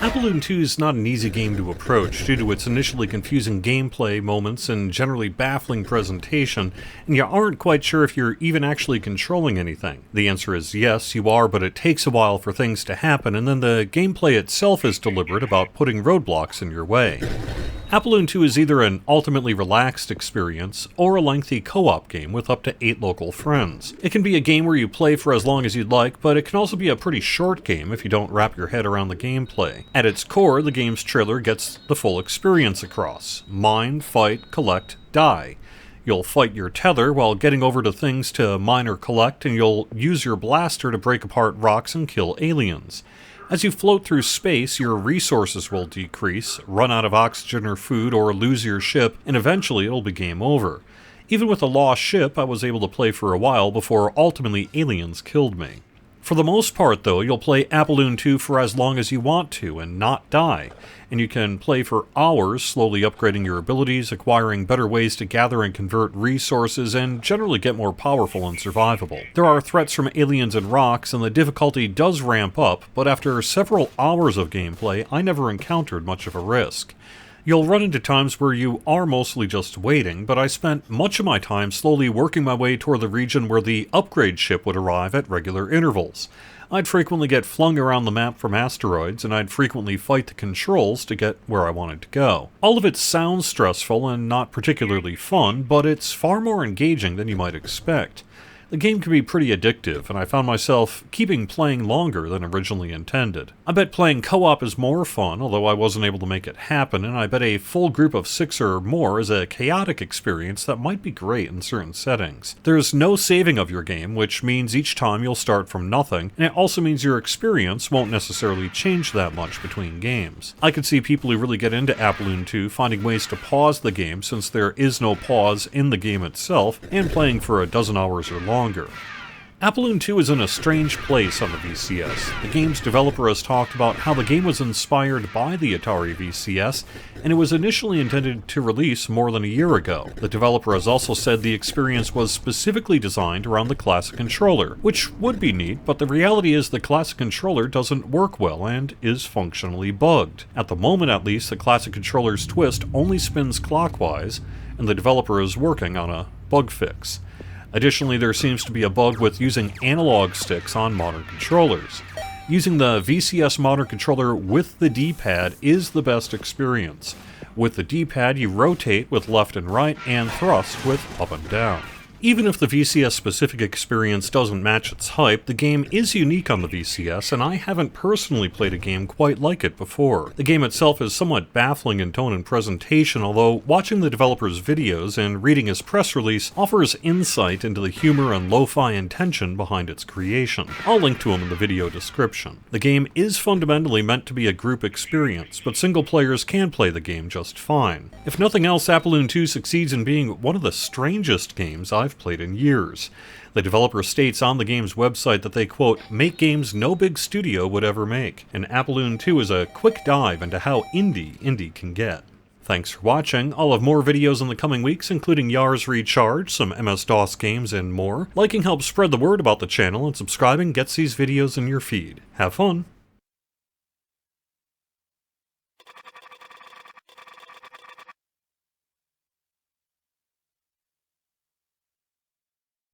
Apolune 2 is not an easy game to approach due to its initially confusing gameplay moments and generally baffling presentation, and you aren't quite sure if you're even actually controlling anything. The answer is yes, you are, but it takes a while for things to happen, and then the gameplay itself is deliberate about putting roadblocks in your way. Apolune 2 is either an ultimately relaxed experience, or a lengthy co-op game with up to 8 local friends. It can be a game where you play for as long as you'd like, but it can also be a pretty short game if you don't wrap your head around the gameplay. At its core, the game's trailer gets the full experience across. Mine, fight, collect, die. You'll fight your tether while getting over to things to mine or collect, and you'll use your blaster to break apart rocks and kill aliens. As you float through space, your resources will decrease, run out of oxygen or food, or lose your ship, and eventually it'll be game over. Even with a lost ship, I was able to play for a while before ultimately aliens killed me. For the most part, though, you'll play Apolune 2 for as long as you want to and not die, and you can play for hours, slowly upgrading your abilities, acquiring better ways to gather and convert resources, and generally get more powerful and survivable. There are threats from aliens and rocks, and the difficulty does ramp up, but after several hours of gameplay, I never encountered much of a risk. You'll run into times where you are mostly just waiting, but I spent much of my time slowly working my way toward the region where the upgrade ship would arrive at regular intervals. I'd frequently get flung around the map from asteroids, and I'd frequently fight the controls to get where I wanted to go. All of it sounds stressful and not particularly fun, but it's far more engaging than you might expect. The game can be pretty addictive, and I found myself keeping playing longer than originally intended. I bet playing co-op is more fun, although I wasn't able to make it happen, and I bet a full group of 6 or more is a chaotic experience that might be great in certain settings. There's no saving of your game, which means each time you'll start from nothing, and it also means your experience won't necessarily change that much between games. I could see people who really get into Apolune 2 finding ways to pause the game since there is no pause in the game itself, and playing for a dozen hours or longer. Apolune 2 is in a strange place on the VCS. The game's developer has talked about how the game was inspired by the Atari VCS, and it was initially intended to release more than a year ago. The developer has also said the experience was specifically designed around the classic controller, which would be neat, but the reality is the classic controller doesn't work well and is functionally bugged. At the moment at least, the classic controller's twist only spins clockwise, and the developer is working on a bug fix. Additionally, there seems to be a bug with using analog sticks on modern controllers. Using the VCS modern controller with the D-pad is the best experience. With the D-pad, you rotate with left and right, and thrust with up and down. Even if the VCS-specific experience doesn't match its hype, the game is unique on the VCS, and I haven't personally played a game quite like it before. The game itself is somewhat baffling in tone and presentation, although watching the developer's videos and reading his press release offers insight into the humor and lo-fi intention behind its creation. I'll link to him in the video description. The game is fundamentally meant to be a group experience, but single players can play the game just fine. If nothing else, Apolune 2 succeeds in being one of the strangest games I've played in years. The developer states on the game's website that they, quote, make games no big studio would ever make, and Apolune 2 is a quick dive into how indie can get. Thanks for watching. I'll have more videos in the coming weeks, including Yars Recharge, some MS-DOS games, and more. Liking helps spread the word about the channel, and subscribing gets these videos in your feed. Have fun!